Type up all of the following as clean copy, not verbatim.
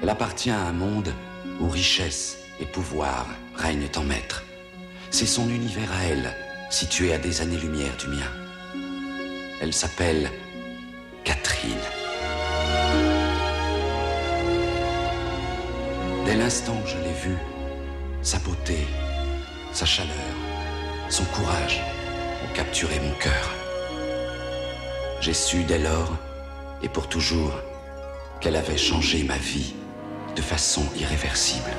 Elle appartient à un monde où richesse et pouvoir règnent en maître. C'est son univers à elle, situé à des années-lumière du mien. Elle s'appelle Catherine. Dès l'instant où je l'ai vue, sa beauté, sa chaleur, son courage ont capturé mon cœur. J'ai su dès lors, et pour toujours, qu'elle avait changé ma vie de façon irréversible.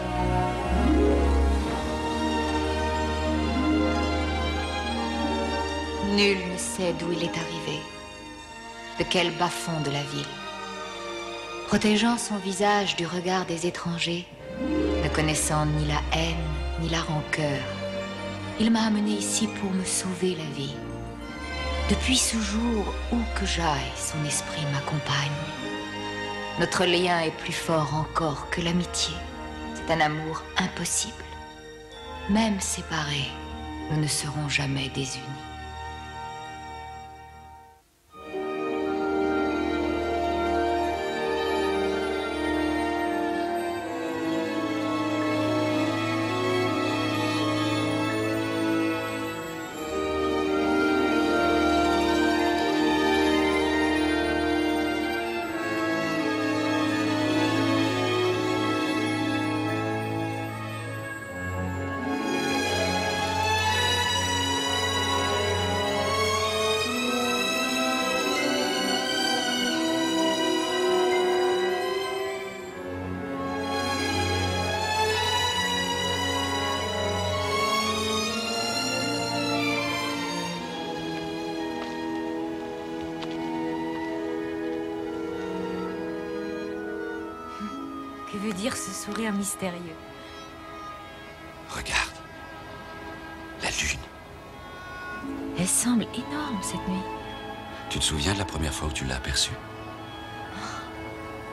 Nul ne sait d'où il est arrivé, de quel bas-fond de la ville. Protégeant son visage du regard des étrangers, ne connaissant ni la haine, ni la rancœur, il m'a amené ici pour me sauver la vie. Depuis ce jour, où que j'aille, son esprit m'accompagne. Notre lien est plus fort encore que l'amitié. C'est un amour impossible. Même séparés, nous ne serons jamais désunis. Que veut dire ce sourire mystérieux? Regarde, la lune. Elle semble énorme cette nuit. Tu te souviens de la première fois où tu l'as aperçue?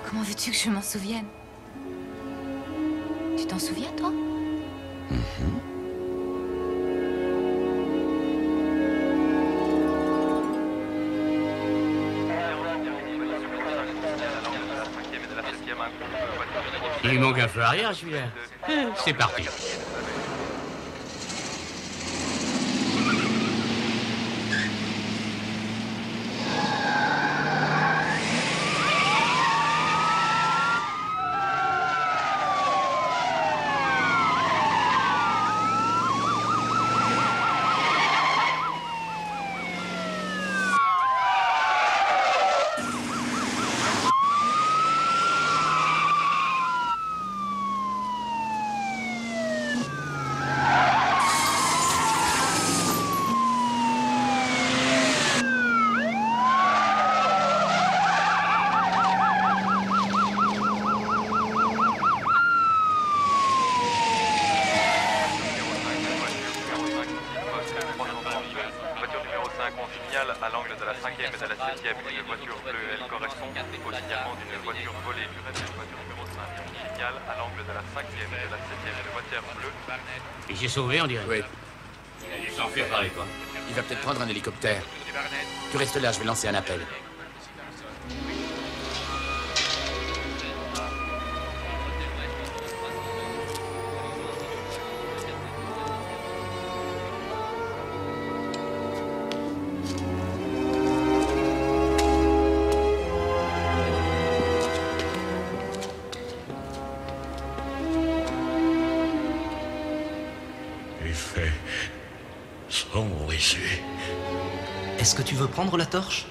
Comment veux-tu que je m'en souvienne? Tu t'en souviens, toi? Il manque un feu arrière, celui-là. C'est parti. À l'angle de la 5e et de la 7e, une voiture bleue, elle correspond au signalement d'une voiture volée du reste de la voiture numéro 5. Signal à l'angle de la 5e et de la 7e et de voiture bleue. Il s'est sauvé, on dirait. Oui. Il s'en fait pareil, quoi. Il va peut-être prendre un hélicoptère. Tu restes là, je vais lancer un appel. Il fait sombre ici. Est-ce que tu veux prendre la torche?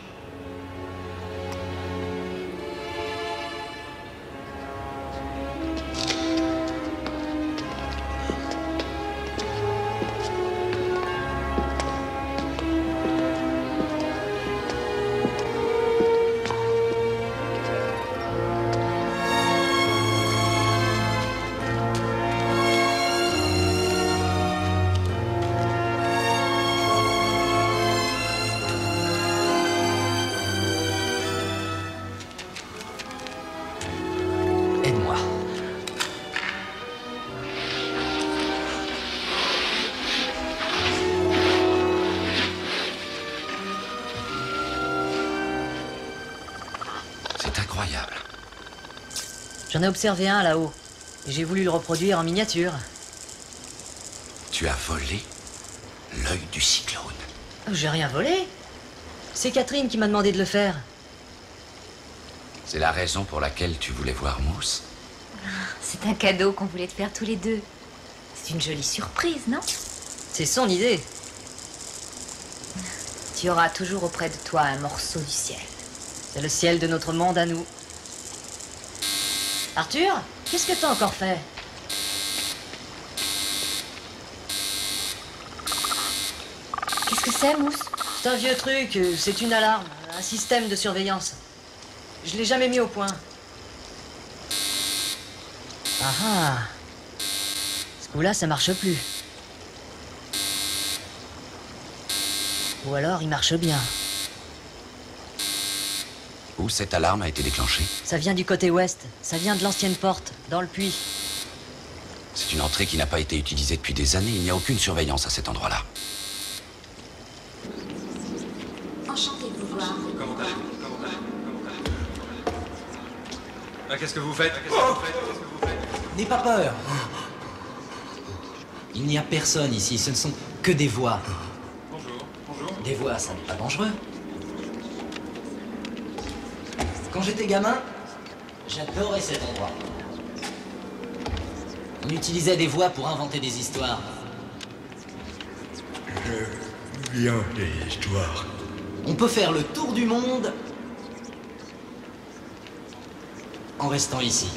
Aide-moi. C'est incroyable. J'en ai observé un là-haut. Et j'ai voulu le reproduire en miniature. Tu as volé l'œil du cyclone. J'ai rien volé. C'est Catherine qui m'a demandé de le faire. C'est la raison pour laquelle tu voulais voir Mousse? C'est un cadeau qu'on voulait te faire tous les deux. C'est une jolie surprise, non? C'est son idée. Tu auras toujours auprès de toi un morceau du ciel. C'est le ciel de notre monde à nous. Arthur, qu'est-ce que t'as encore fait? Qu'est-ce que c'est, Mousse? C'est un vieux truc, c'est une alarme, un système de surveillance. Je l'ai jamais mis au point. Ah ah. Ce coup-là, ça marche plus. Ou alors, il marche bien. Où cette alarme a été déclenchée? Ça vient du côté ouest. Ça vient de l'ancienne porte, dans le puits. C'est une entrée qui n'a pas été utilisée depuis des années. Il n'y a aucune surveillance à cet endroit-là. Enchanté de vous voir. Comment allez-vous? Qu'est-ce que vous faites? N'aie pas peur. Il n'y a personne ici, ce ne sont que des voix. Bonjour. Des voix, ça n'est pas dangereux. Quand j'étais gamin, j'adorais cet endroit. On utilisait des voix pour inventer des histoires. J'aime bien les histoires. On peut faire le tour du monde en restant ici.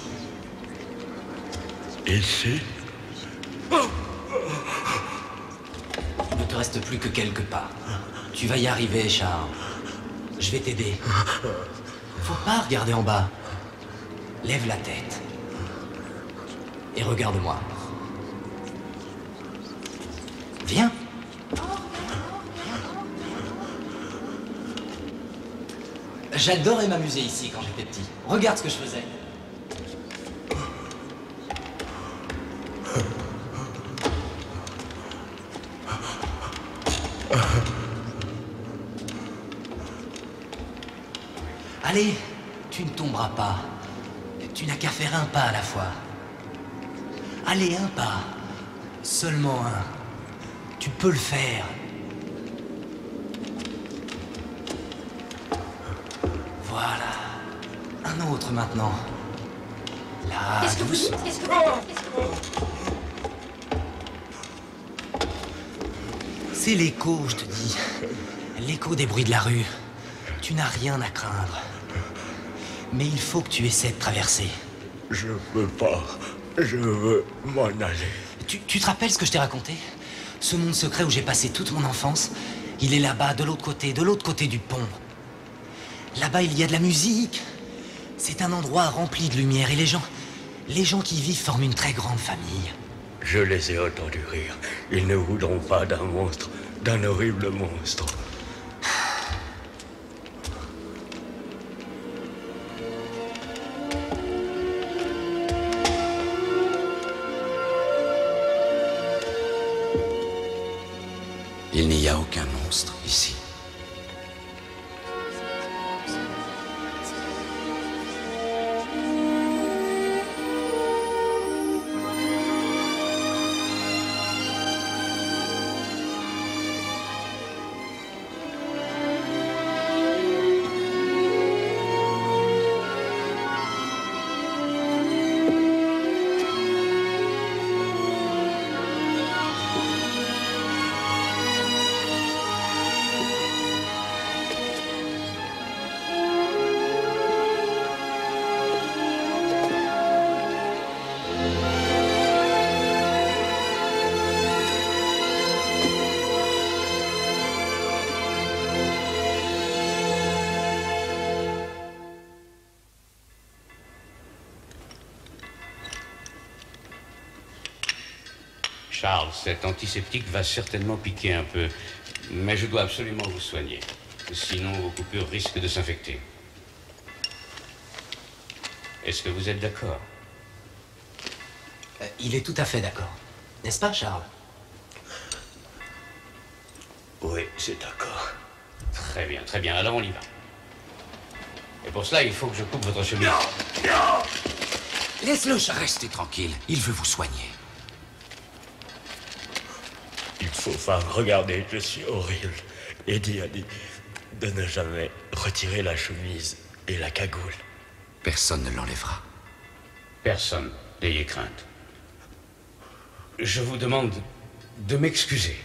Ici? Il ne te reste plus que quelques pas. Tu vas y arriver, Charles. Je vais t'aider. Faut pas regarder en bas. Lève la tête. Et regarde-moi. Viens. J'adorais m'amuser ici quand j'étais petit. Regarde ce que je faisais. Allez, tu ne tomberas pas. Tu n'as qu'à faire un pas à la fois. Allez, un pas. Seulement un. Tu peux le faire. Voilà. Un autre maintenant. Là, Qu'est-ce que vous doucement. dites? Qu'est-ce que vous dites? C'est l'écho, je te dis. L'écho des bruits de la rue. Tu n'as rien à craindre. Mais il faut que tu essaies de traverser. Je veux pas. Je veux m'en aller. Tu te rappelles ce que je t'ai raconté? Ce monde secret où j'ai passé toute mon enfance, il est là-bas, de l'autre côté du pont. Là-bas, il y a de la musique. C'est un endroit rempli de lumière et les gens qui y vivent forment une très grande famille. Je les ai entendus rire. Ils ne voudront pas d'un monstre, d'un horrible monstre. Il n'y a aucun monstre ici. Charles, cet antiseptique va certainement piquer un peu, mais je dois absolument vous soigner. Sinon, vos coupures risquent de s'infecter. Est-ce que vous êtes d'accord? Il est tout à fait d'accord. N'est-ce pas, Charles? Oui, c'est d'accord. Très bien, très bien. Alors on y va. Et pour cela, il faut que je coupe votre chemise. Laisse-le, Charles. Restez tranquille, il veut vous soigner. Il faut pas me regarder, je suis horrible. Eddie a dit de ne jamais retirer la chemise et la cagoule. Personne ne l'enlèvera. Personne, n'ayez crainte. Je vous demande de m'excuser.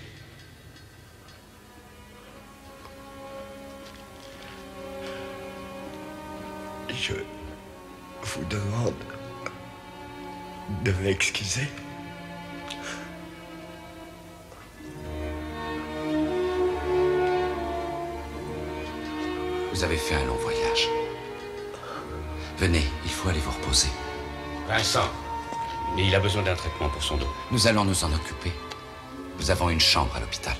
Je vous demande de m'excuser. Vous avez fait un long voyage. Venez, il faut aller vous reposer. Vincent, il a besoin d'un traitement pour son dos. Nous allons nous en occuper. Nous avons une chambre à l'hôpital.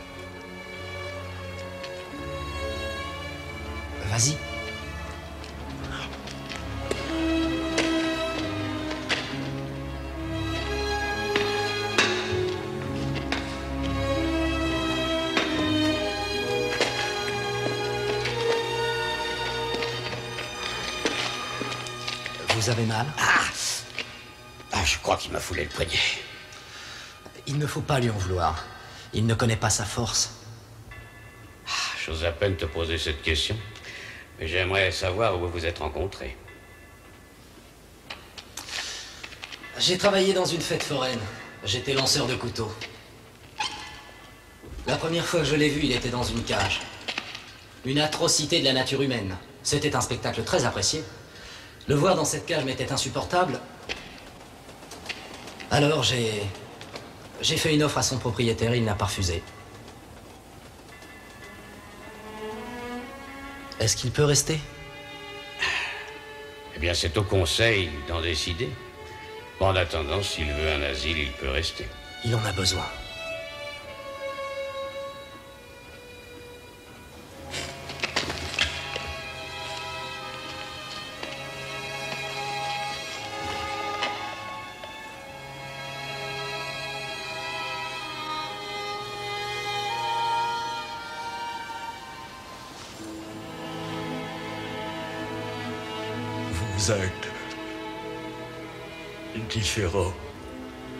Vas-y. Vous avez mal? Je crois qu'il m'a foulé le poignet. Il ne faut pas lui en vouloir. Il ne connaît pas sa force. J'ose à peine te poser cette question. Mais j'aimerais savoir où vous vous êtes rencontrés. J'ai travaillé dans une fête foraine. J'étais lanceur de couteaux. La première fois que je l'ai vu, il était dans une cage. Une atrocité de la nature humaine. C'était un spectacle très apprécié. Le voir dans cette cage m'était insupportable. Alors j'ai fait une offre à son propriétaire, il n'a pas refusé. Est-ce qu'il peut rester? Eh bien, c'est au conseil d'en décider. En attendant, s'il veut un asile, il peut rester. Il en a besoin. Vous êtes différent.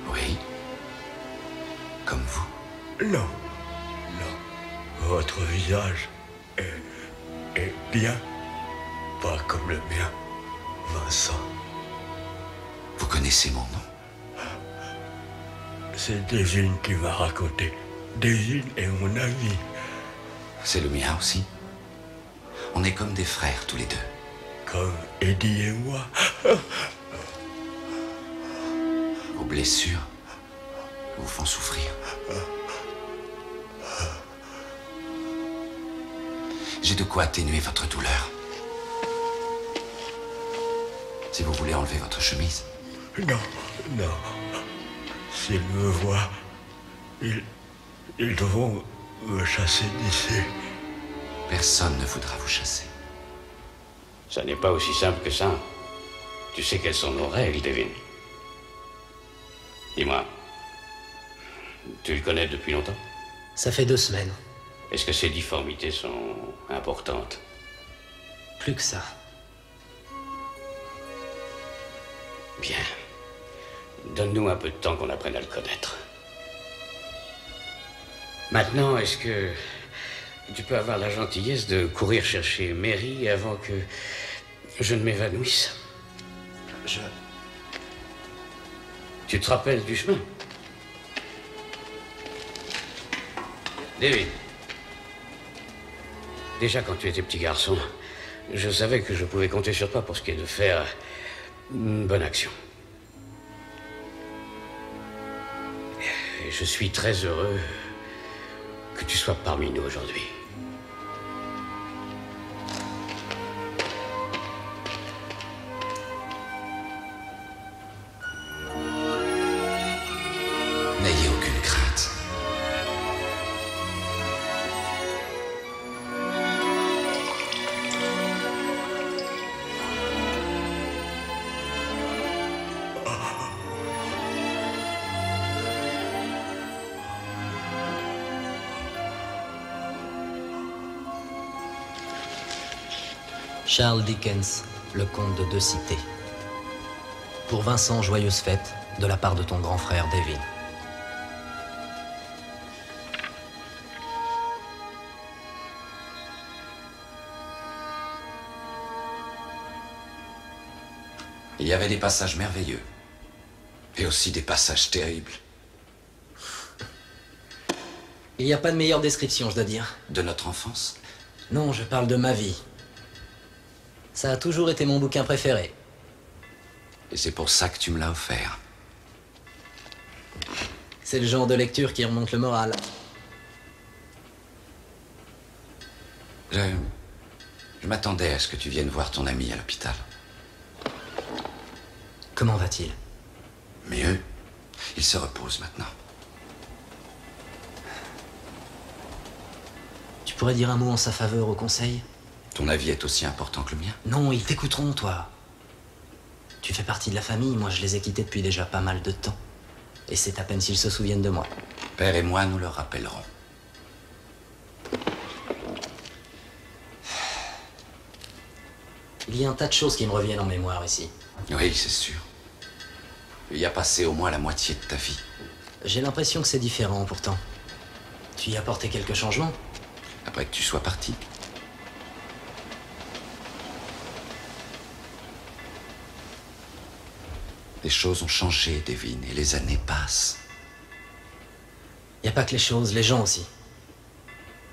Oui. Comme vous. Non, non. Votre visage est bien, pas comme le mien, Vincent. Vous connaissez mon nom? C'est Devine qui m'a raconté. Devine est mon ami. C'est le mien aussi. On est comme des frères tous les deux. Comme Eddie et moi. Vos blessures vous font souffrir. J'ai de quoi atténuer votre douleur. Si vous voulez enlever votre chemise. Non, non. S'ils me voient, ils vont me chasser d'ici. Personne ne voudra vous chasser. Ça n'est pas aussi simple que ça. Tu sais quelles sont nos règles, Devine. Dis-moi, tu le connais depuis longtemps? Ça fait 2 semaines. Est-ce que ces difformités sont importantes? Plus que ça. Bien. Donne-nous un peu de temps qu'on apprenne à le connaître. Maintenant, est-ce que tu peux avoir la gentillesse de courir chercher Mary avant que je ne m'évanouisse? Tu te rappelles du chemin? David. Déjà, quand tu étais petit garçon, je savais que je pouvais compter sur toi pour ce qui est de faire une bonne action. Et je suis très heureux que tu sois parmi nous aujourd'hui. N'ayez aucune crainte. Charles Dickens, Le Comte de Deux Cités. Pour Vincent, joyeuse fête, de la part de ton grand frère David. Il y avait des passages merveilleux. Et aussi des passages terribles. Il n'y a pas de meilleure description, je dois dire. De notre enfance? Non, je parle de ma vie. Ça a toujours été mon bouquin préféré. Et c'est pour ça que tu me l'as offert. C'est le genre de lecture qui remonte le moral. Je m'attendais à ce que tu viennes voir ton ami à l'hôpital. Comment va-t-il? Mieux. Il se repose maintenant. Tu pourrais dire un mot en sa faveur au conseil? Ton avis est aussi important que le mien? Non, ils t'écouteront, toi. Tu fais partie de la famille, moi je les ai quittés depuis déjà pas mal de temps. Et c'est à peine s'ils se souviennent de moi. Père et moi, nous le rappellerons. Il y a un tas de choses qui me reviennent en mémoire ici. Oui, c'est sûr. Il y a passé au moins la moitié de ta vie. J'ai l'impression que c'est différent, pourtant. Tu y as apporté quelques changements? Après que tu sois parti. Les choses ont changé, Devin, et les années passent. Y a pas que les choses, les gens aussi.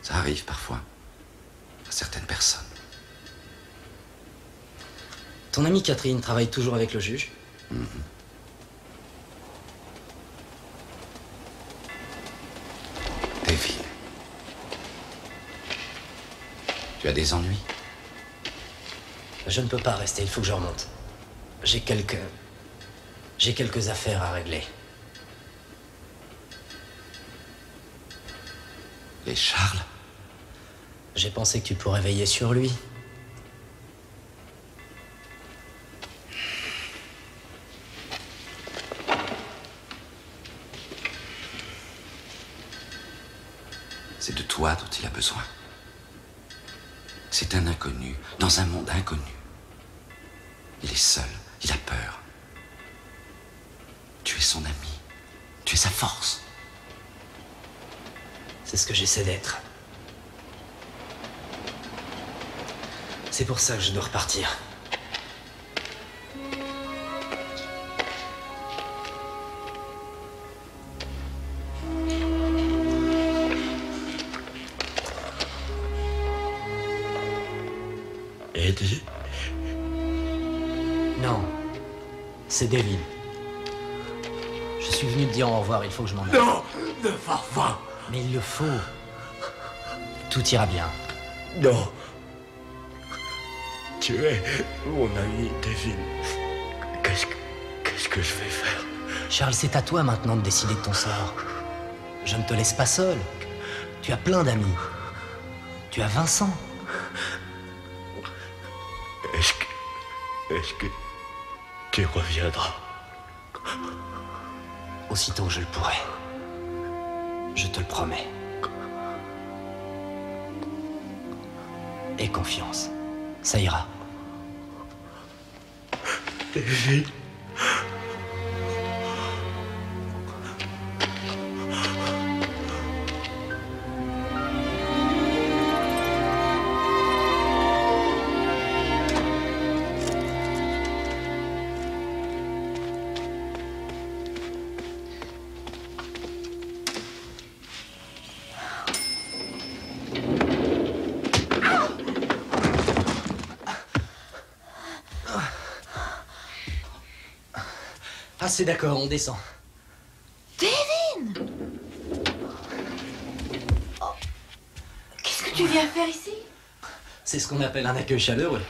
Ça arrive parfois. À certaines personnes. Ton amie Catherine travaille toujours avec le juge? Devin. Tu as des ennuis? Je ne peux pas rester, il faut que je remonte. J'ai quelques affaires à régler. Et Charles? J'ai pensé que tu pourrais veiller sur lui. C'est de toi dont il a besoin. C'est un inconnu, dans un monde inconnu. Il est seul, il a peur. Tu es son ami, tu es sa force. C'est ce que j'essaie d'être. C'est pour ça que je dois repartir. Eddie? Non, c'est Devin. Je suis venu te dire au revoir, il faut que je m'en aille. Non, ne va pas. Mais il le faut. Tout ira bien. Non. Tu es mon ami, Devin. Qu'est-ce que je vais faire? Charles, c'est à toi maintenant de décider de ton sort. Je ne te laisse pas seul. Tu as plein d'amis. Tu as Vincent. Est-ce que tu reviendras? Aussitôt que je le pourrai. Je te le promets. Aie confiance. Ça ira. Devin. Ah, c'est d'accord, on descend. Devin! Oh. Qu'est-ce que tu viens faire ici? C'est ce qu'on appelle un accueil chaleureux.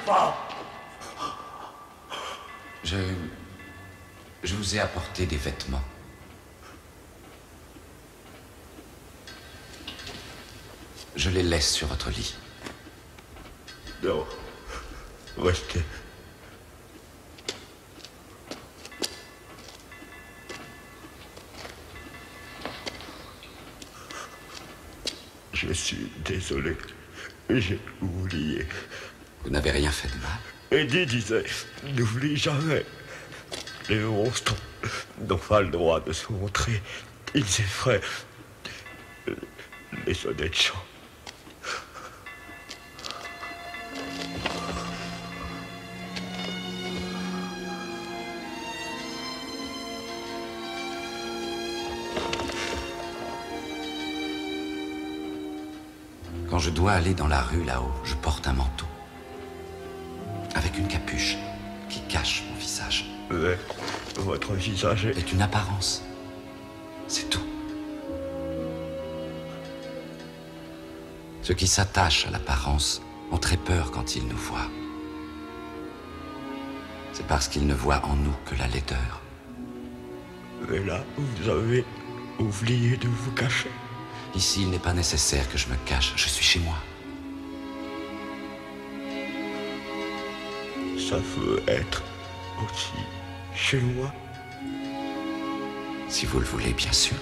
pas. Je vous ai apporté des vêtements. Je les laisse sur votre lit. Non. Restez. Je suis désolé. J'ai oublié. Vous n'avez rien fait de mal. Eddie disait, n'oublie jamais. Les monstres n'ont pas le droit de se montrer. Ils effraient les honnêtes gens. Quand je dois aller dans la rue là-haut, je porte un manteau. Avec une capuche qui cache mon visage. Mais votre visage est une apparence. C'est tout. Ceux qui s'attachent à l'apparence ont très peur quand ils nous voient. C'est parce qu'ils ne voient en nous que la laideur. Mais là, vous avez oublié de vous cacher. Ici, il n'est pas nécessaire que je me cache. Je suis chez moi. Ça peut être aussi chez moi. Si vous le voulez, bien sûr.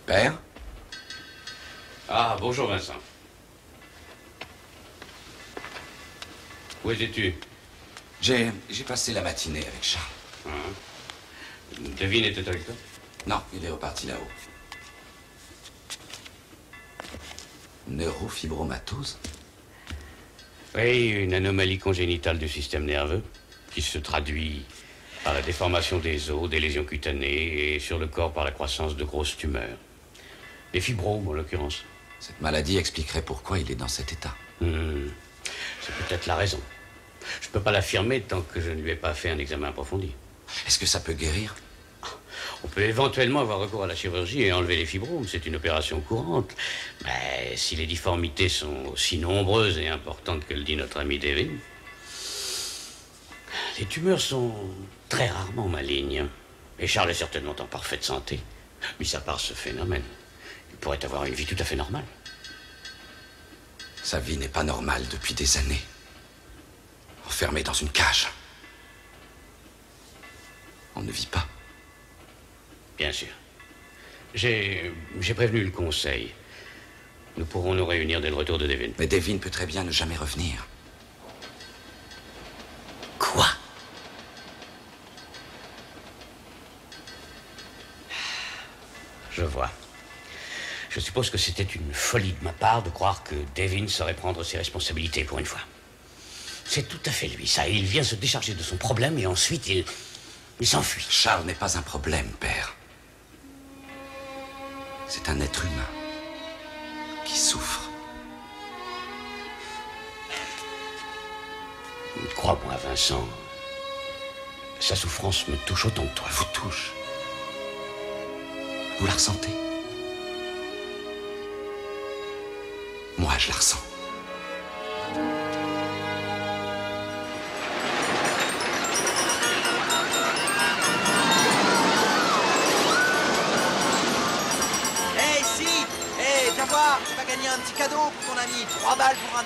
Père? Ah, bonjour Vincent. Où étais-tu? J'ai passé la matinée avec Charles. Devine était avec toi? Non, il est reparti là-haut. Neurofibromatose? Oui, une anomalie congénitale du système nerveux qui se traduit par la déformation des os, des lésions cutanées et sur le corps par la croissance de grosses tumeurs. Des fibromes, en l'occurrence. Cette maladie expliquerait pourquoi il est dans cet état. C'est peut-être la raison. Je ne peux pas l'affirmer tant que je ne lui ai pas fait un examen approfondi. Est-ce que ça peut guérir? On peut éventuellement avoir recours à la chirurgie et enlever les fibromes. C'est une opération courante. Mais si les difformités sont aussi nombreuses et importantes que le dit notre ami Devin, les tumeurs sont très rarement malignes. Et Charles est certainement en parfaite santé. Mis à part ce phénomène, il pourrait avoir une vie tout à fait normale. Sa vie n'est pas normale depuis des années. Enfermé dans une cage. On ne vit pas. Bien sûr. J'ai prévenu le conseil. Nous pourrons nous réunir dès le retour de Devin. Mais Devin peut très bien ne jamais revenir. Quoi? Je vois. Je suppose que c'était une folie de ma part de croire que Devin saurait prendre ses responsabilités pour une fois. C'est tout à fait lui, ça. Il vient se décharger de son problème et ensuite il s'enfuit. Charles n'est pas un problème, père. C'est un être humain qui souffre. Crois-moi, Vincent, sa souffrance me touche autant que toi. Vous touche? Vous la ressentez? Moi, je la ressens. Hey, si! Hey, viens voir, tu vas gagner un petit cadeau pour ton ami. 3 balles pour $1.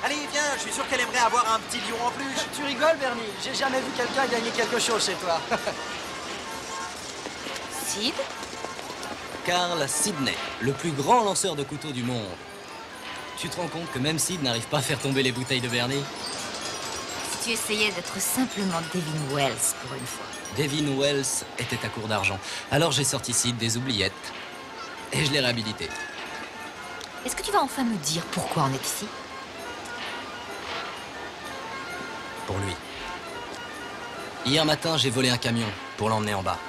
Allez, viens, je suis sûr qu'elle aimerait avoir un petit lion en plus. Tu rigoles, Bernie? J'ai jamais vu quelqu'un gagner quelque chose chez toi. Sid? Carl Sidney, le plus grand lanceur de couteaux du monde. Tu te rends compte que même Sid n'arrive pas à faire tomber les bouteilles de Bernie? Si tu essayais d'être simplement Devin Wells pour une fois. Devin Wells était à court d'argent. Alors j'ai sorti Sid des oubliettes. Et je l'ai réhabilité. Est-ce que tu vas enfin me dire pourquoi on est ici? Pour lui. Hier matin, j'ai volé un camion pour l'emmener en bas.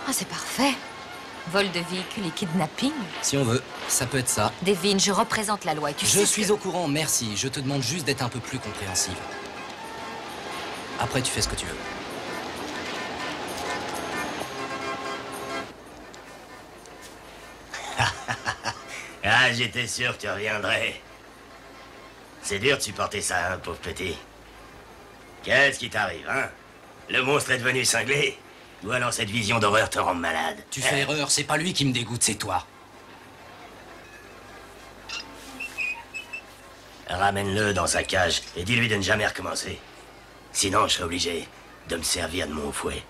Ah, c'est parfait. Vol de véhicule et kidnapping. Si on veut, ça peut être ça. Devin, je représente la loi et tu sais Je que... suis au courant, merci. Je te demande juste d'être un peu plus compréhensive. Après, tu fais ce que tu veux. Ah, j'étais sûr que tu reviendrais. C'est dur de supporter ça, hein, pauvre petit. Qu'est-ce qui t'arrive, hein? Le monstre est devenu cinglé? Ou alors cette vision d'horreur te rend malade? Tu fais erreur, c'est pas lui qui me dégoûte, c'est toi. Ramène-le dans sa cage et dis-lui de ne jamais recommencer. Sinon, je serai obligé de me servir de mon fouet.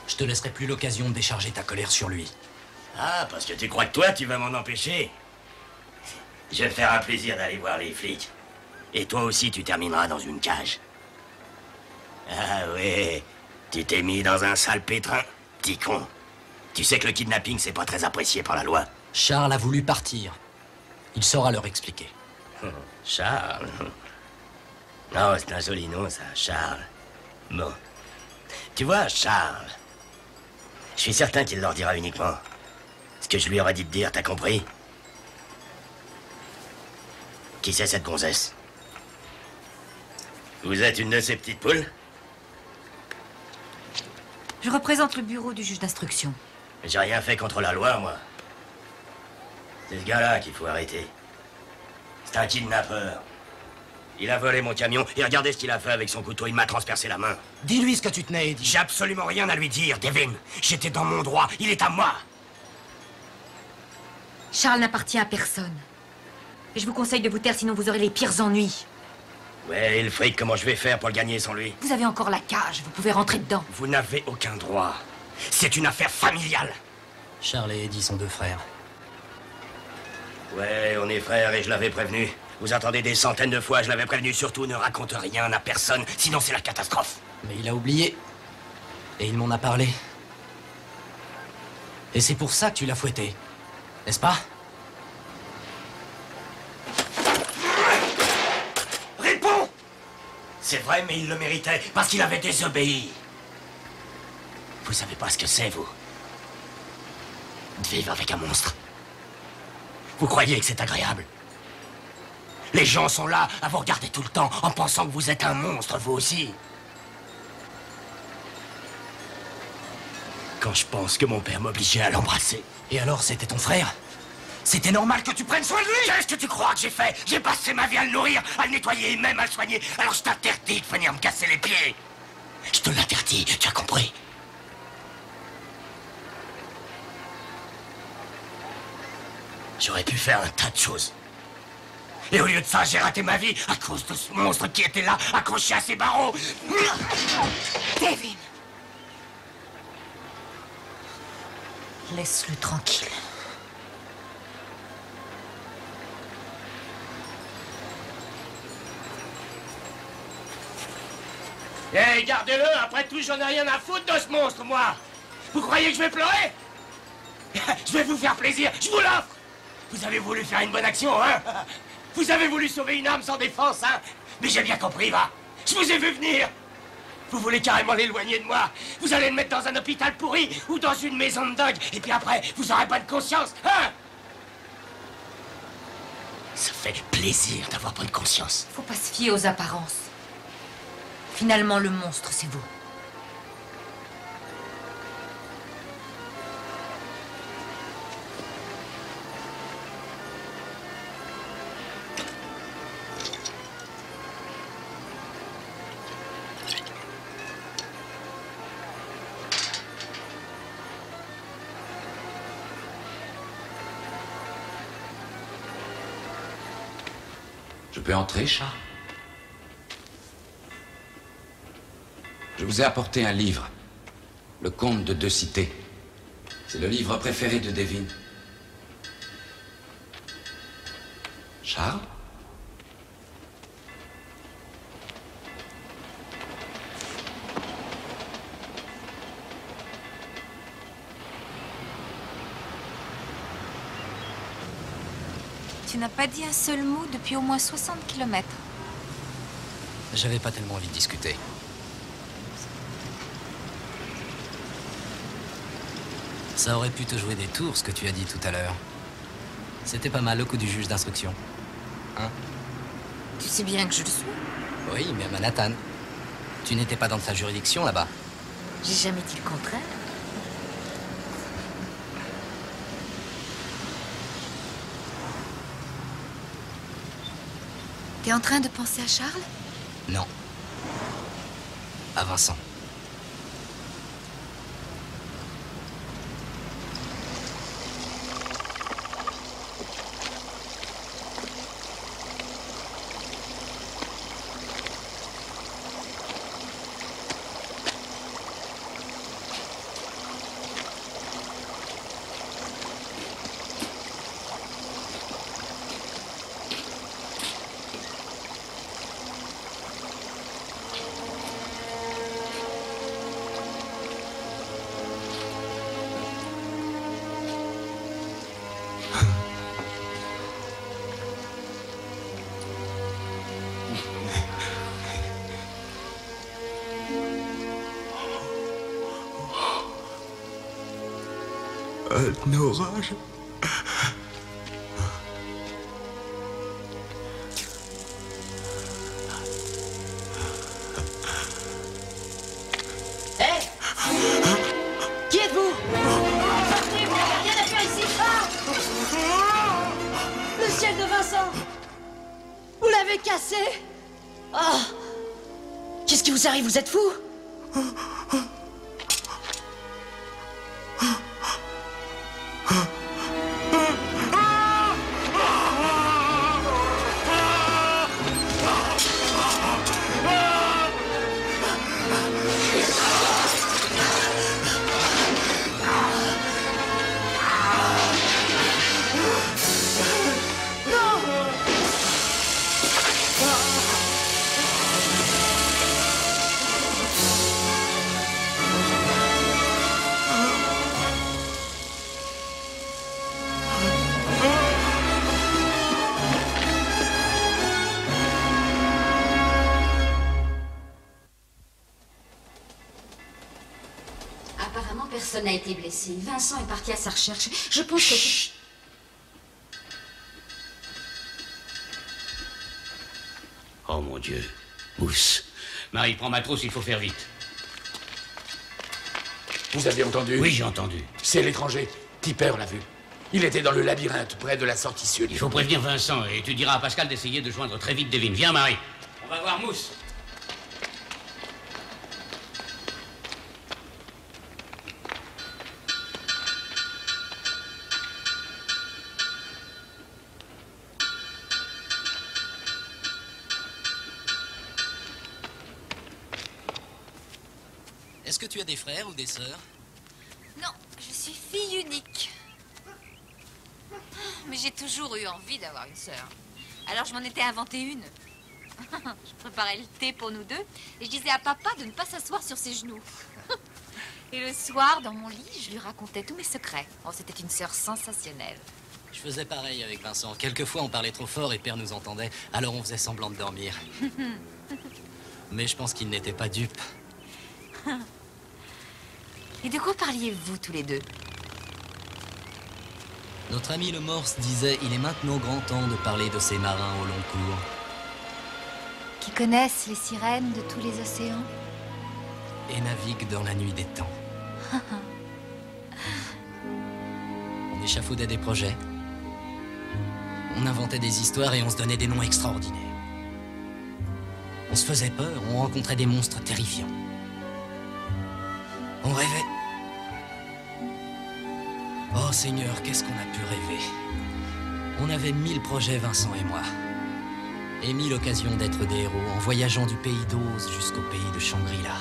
Je te laisserai plus l'occasion de décharger ta colère sur lui. Ah, parce que tu crois que toi, tu vas m'en empêcher? Je vais me faire un plaisir d'aller voir les flics. Et toi aussi, tu termineras dans une cage. Ah ouais, tu t'es mis dans un sale pétrin, petit con. Tu sais que le kidnapping, c'est pas très apprécié par la loi. Charles a voulu partir. Il saura leur expliquer. Charles? Non, c'est un joli nom, ça, Charles. Bon. Tu vois, Charles, je suis certain qu'il leur dira uniquement ce que je lui aurais dit de dire, t'as compris? Qui c'est cette gonzesse? Vous êtes une de ces petites poules? Je représente le bureau du juge d'instruction. J'ai rien fait contre la loi, moi. C'est ce gars-là qu'il faut arrêter. C'est un kidnappeur. Il a volé mon camion et regardez ce qu'il a fait avec son couteau. Il m'a transpercé la main. Dis-lui ce que tu tenais, Eddie. J'ai absolument rien à lui dire, Devin. J'étais dans mon droit. Il est à moi. Charles n'appartient à personne. Et je vous conseille de vous taire, sinon vous aurez les pires ennuis. Ouais, et le fric, comment je vais faire pour le gagner sans lui? Vous avez encore la cage, vous pouvez rentrer dedans. Vous n'avez aucun droit. C'est une affaire familiale. Charles et Eddie sont 2 frères. Ouais, on est frères et je l'avais prévenu. Vous entendez des centaines de fois, je l'avais prévenu. Surtout, ne raconte rien à personne, sinon c'est la catastrophe. Mais il a oublié. Et il m'en a parlé. Et c'est pour ça que tu l'as fouetté. N'est-ce pas? Réponds! C'est vrai, mais il le méritait, parce qu'il avait désobéi. Vous savez pas ce que c'est, vous? De vivre avec un monstre. Vous croyez que c'est agréable? Les gens sont là à vous regarder tout le temps en pensant que vous êtes un monstre, vous aussi. Quand je pense que mon père m'obligeait à l'embrasser. Et alors, c'était ton frère? C'était normal que tu prennes soin de lui? Qu'est-ce que tu crois que j'ai fait? J'ai passé ma vie à le nourrir, à le nettoyer et même à le soigner. Alors je t'interdis de venir me casser les pieds. Je te l'interdis, tu as compris? J'aurais pu faire un tas de choses. Et au lieu de ça, j'ai raté ma vie à cause de ce monstre qui était là, accroché à ses barreaux. Devin! Laisse-le tranquille. Hé, gardez-le, après tout, j'en ai rien à foutre de ce monstre, moi. Vous croyez que je vais pleurer? Je vais vous faire plaisir, je vous l'offre. Vous avez voulu faire une bonne action, hein? Vous avez voulu sauver une âme sans défense, hein? Mais j'ai bien compris, va. Je vous ai vu venir. Vous voulez carrément l'éloigner de moi. Vous allez le mettre dans un hôpital pourri ou dans une maison de dingue. Et puis après, vous aurez pas de conscience, hein? Ça fait plaisir d'avoir bonne conscience. Faut pas se fier aux apparences. Finalement, le monstre, c'est vous. peux entrer, Charles? Je vous ai apporté un livre. Le Conte de deux cités. C'est le livre préféré de Devin. Charles? Tu n'as pas dit un seul mot depuis au moins 60 kilomètres. J'avais pas tellement envie de discuter. Ça aurait pu te jouer des tours, ce que tu as dit tout à l'heure. C'était pas mal le coup du juge d'instruction. Hein? Tu sais bien que je le suis. Oui, mais à Manhattan. Tu n'étais pas dans sa juridiction là-bas. J'ai jamais dit le contraire. T'es en train de penser à Charles? Non. À Vincent. Un orage. Hé! Qui êtes-vous? Sortez, vous n'avez rien à faire ici! Ah! Le ciel de Vincent! Vous l'avez cassé! Ah! Qu'est-ce qui vous arrive? Vous êtes fou? Apparemment, personne n'a été blessé. Vincent est parti à sa recherche. Je pense que... Chut. Oh mon Dieu. Mousse. Marie, prends ma trousse, il faut faire vite. Vous avez entendu? Oui, j'ai entendu. C'est l'étranger. Tipper l'a vu. Il était dans le labyrinthe, près de la sortie sud. Il faut prévenir Vincent et tu diras à Pascal d'essayer de joindre très vite Devin. Viens, Marie. On va voir Mousse. Est-ce que tu as des frères ou des sœurs? Non, je suis fille unique. Mais j'ai toujours eu envie d'avoir une sœur. Alors je m'en étais inventé une. Je préparais le thé pour nous deux et je disais à papa de ne pas s'asseoir sur ses genoux. Et le soir, dans mon lit, je lui racontais tous mes secrets. Oh, c'était une sœur sensationnelle. Je faisais pareil avec Vincent. Quelquefois, on parlait trop fort et Père nous entendait, alors on faisait semblant de dormir. Mais je pense qu'il n'était pas dupe. Et de quoi parliez-vous tous les deux? Notre ami le Morse disait, il est maintenant grand temps de parler de ces marins au long cours. Qui connaissent les sirènes de tous les océans? Et naviguent dans la nuit des temps. On échafaudait des projets. On inventait des histoires et on se donnait des noms extraordinaires. On se faisait peur, on rencontrait des monstres terrifiants. On rêvait. Oh Seigneur, qu'est-ce qu'on a pu rêver. On avait 1000 projets, Vincent et moi. émis l'occasion d'être des héros en voyageant du pays d'Oz jusqu'au pays de Shangri-La.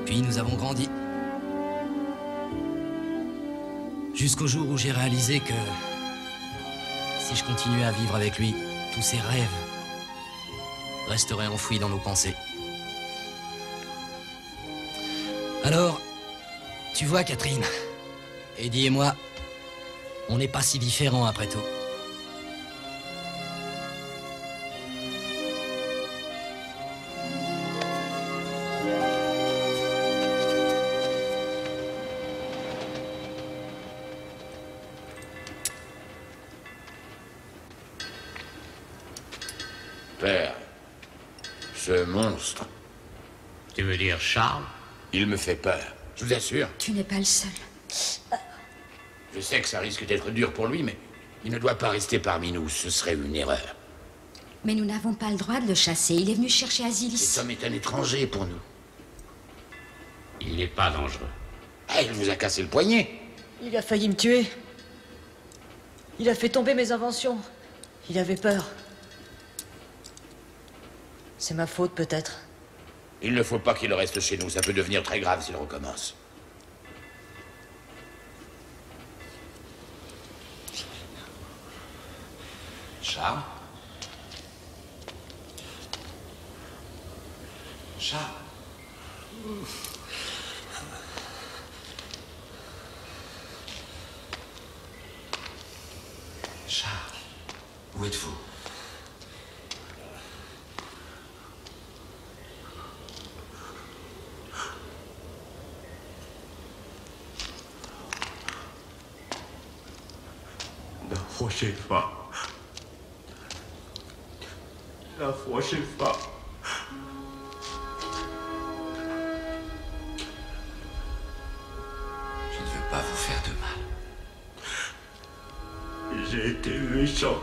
Puis nous avons grandi. Jusqu'au jour où j'ai réalisé que si je continuais à vivre avec lui, tous ses rêves resteraient enfouis dans nos pensées. Alors, tu vois, Catherine, Eddie et moi, on n'est pas si différents après tout. Père, ce monstre... Tu veux dire Charles? Il me fait peur, je vous assure. Tu n'es pas le seul. Je sais que ça risque d'être dur pour lui, mais il ne doit pas rester parmi nous, ce serait une erreur. Mais nous n'avons pas le droit de le chasser. Il est venu chercher asile ici. Cet homme est un étranger pour nous. Il n'est pas dangereux. Ah, il vous a cassé le poignet. Il a failli me tuer. Il a fait tomber mes inventions. Il avait peur. C'est ma faute, peut-être. Il ne faut pas qu'il reste chez nous, ça peut devenir très grave s'il recommence. Charles? Charles? Charles, où êtes-vous? N'approchez pas. N'approchez pas. Je ne veux pas vous faire de mal. J'ai été méchant.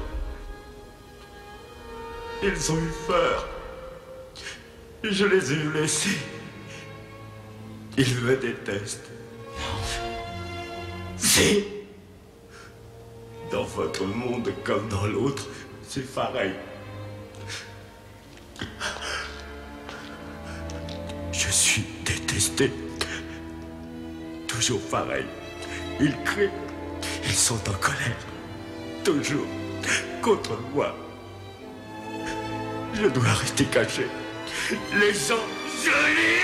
Ils ont eu peur. Je les ai laissés. Ils me détestent. Non. Si. Dans votre monde comme dans l'autre, c'est pareil. Je suis détesté. Toujours pareil. Ils crient. Ils sont en colère. Toujours contre moi. Je dois rester caché. Les gens jolis.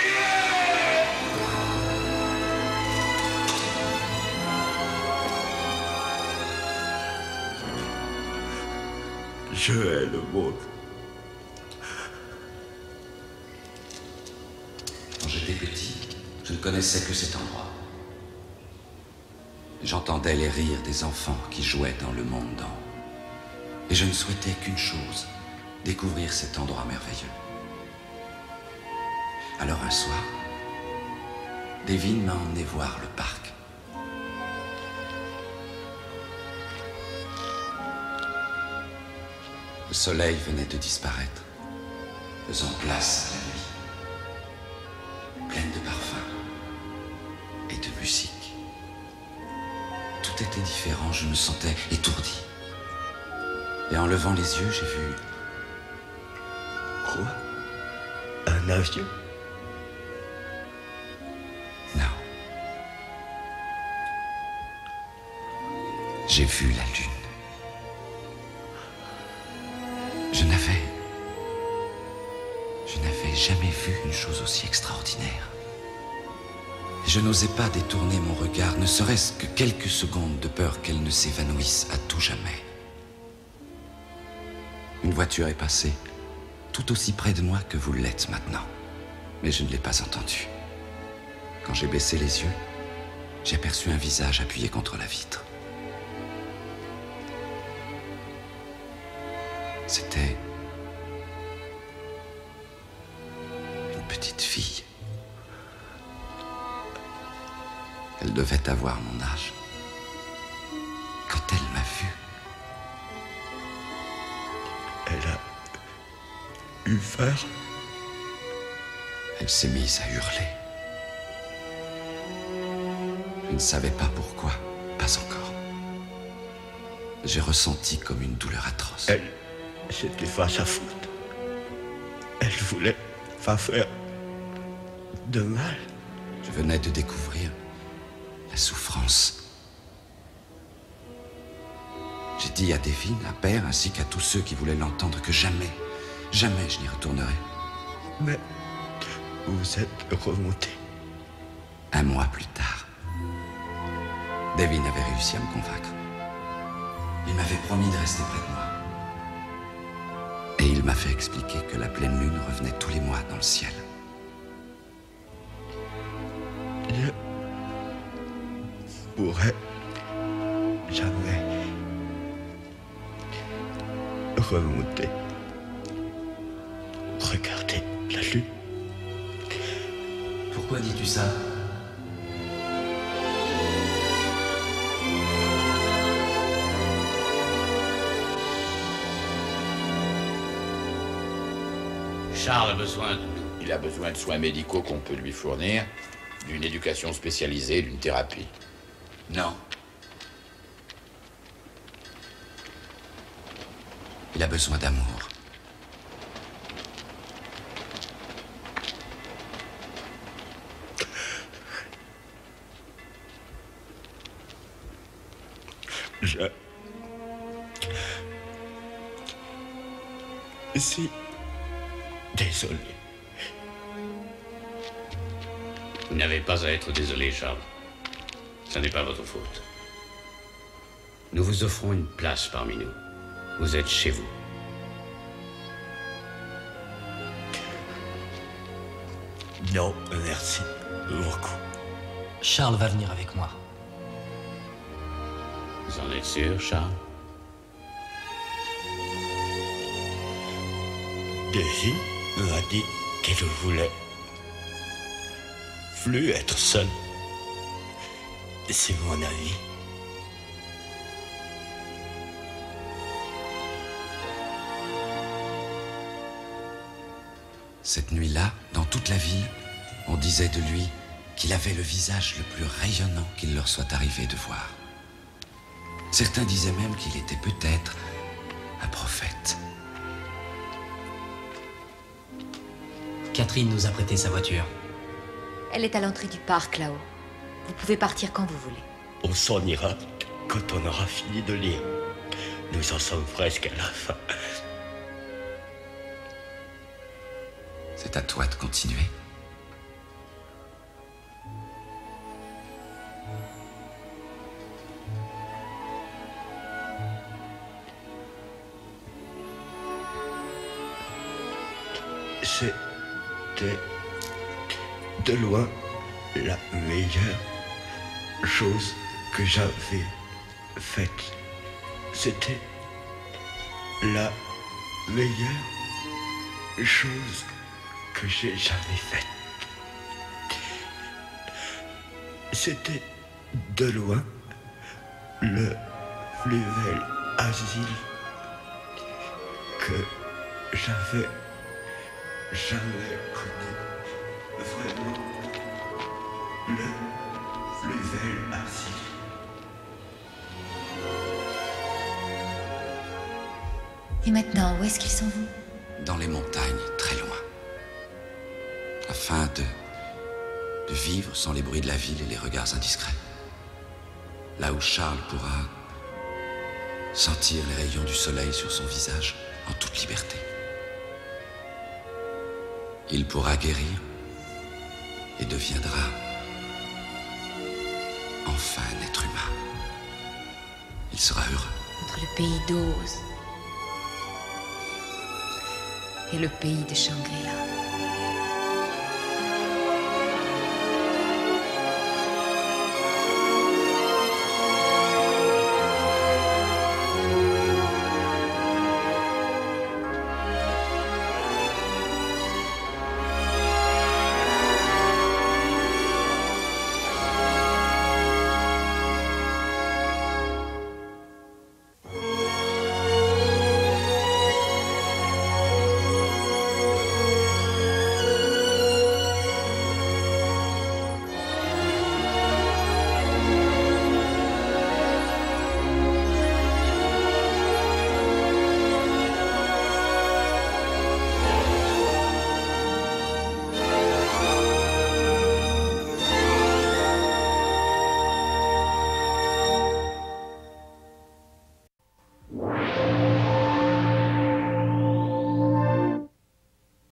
Je hais le monde. Quand j'étais petit, je ne connaissais que cet endroit. J'entendais les rires des enfants qui jouaient dans le monde d'en haut. Et je ne souhaitais qu'une chose, découvrir cet endroit merveilleux. Alors un soir, Devin m'a emmené voir le parc. Le soleil venait de disparaître, faisant place à la nuit, pleine de parfums et de musique. Tout était différent, je me sentais étourdi. Et en levant les yeux, j'ai vu... Quoi? Un avion? Non. J'ai vu la lune. Je n'avais jamais vu une chose aussi extraordinaire. Et je n'osais pas détourner mon regard, ne serait-ce que quelques secondes de peur qu'elle ne s'évanouisse à tout jamais. Une voiture est passée, tout aussi près de moi que vous l'êtes maintenant. Mais je ne l'ai pas entendue. Quand j'ai baissé les yeux, j'ai aperçu un visage appuyé contre la vitre. C'était une petite fille. Elle devait avoir mon âge. Quand elle m'a vu, elle a eu peur. Elle s'est mise à hurler. Je ne savais pas pourquoi, pas encore. J'ai ressenti comme une douleur atroce. C'était pas sa faute. Elle voulait pas faire de mal. Je venais de découvrir la souffrance. J'ai dit à Devin, à Père, ainsi qu'à tous ceux qui voulaient l'entendre que jamais, jamais je n'y retournerai. Mais vous êtes remonté. Un mois plus tard, Devin avait réussi à me convaincre. Il m'avait promis de rester près de moi. Et il m'a fait expliquer que la pleine lune revenait tous les mois dans le ciel. Je pourrais jamais remonter. Regardez la lune. Pourquoi dis-tu ça? Charles a besoin de nous. Il a besoin de soins médicaux qu'on peut lui fournir, d'une éducation spécialisée, d'une thérapie. Non. Il a besoin d'amour. Je suis désolé. Vous n'avez pas à être désolé, Charles. Ce n'est pas votre faute. Nous vous offrons une place parmi nous. Vous êtes chez vous. Non, merci beaucoup. Charles va venir avec moi. Vous en êtes sûr, Charles? Devin m'a dit qu'elle voulait plus être seule. C'est mon avis. Cette nuit-là, dans toute la ville, on disait de lui qu'il avait le visage le plus rayonnant qu'il leur soit arrivé de voir. Certains disaient même qu'il était peut-être un prophète. Catherine nous a prêté sa voiture. Elle est à l'entrée du parc, là-haut. Vous pouvez partir quand vous voulez. On s'en ira quand on aura fini de lire. Nous en sommes presque à la fin. C'est à toi de continuer. C'était de loin la meilleure chose que j'avais faite. C'était la meilleure chose que j'ai jamais faite. C'était de loin le plus bel asile que j'avais jamais connu. Vraiment le plus bel asile. Et maintenant, où est-ce qu'ils s'en vont? Dans les montagnes, très loin. Afin de vivre sans les bruits de la ville et les regards indiscrets. Là où Charles pourra sentir les rayons du soleil sur son visage en toute liberté. Il pourra guérir et deviendra enfin un être humain. Il sera heureux. Entre le pays d'Oz et le pays de Shangri-La.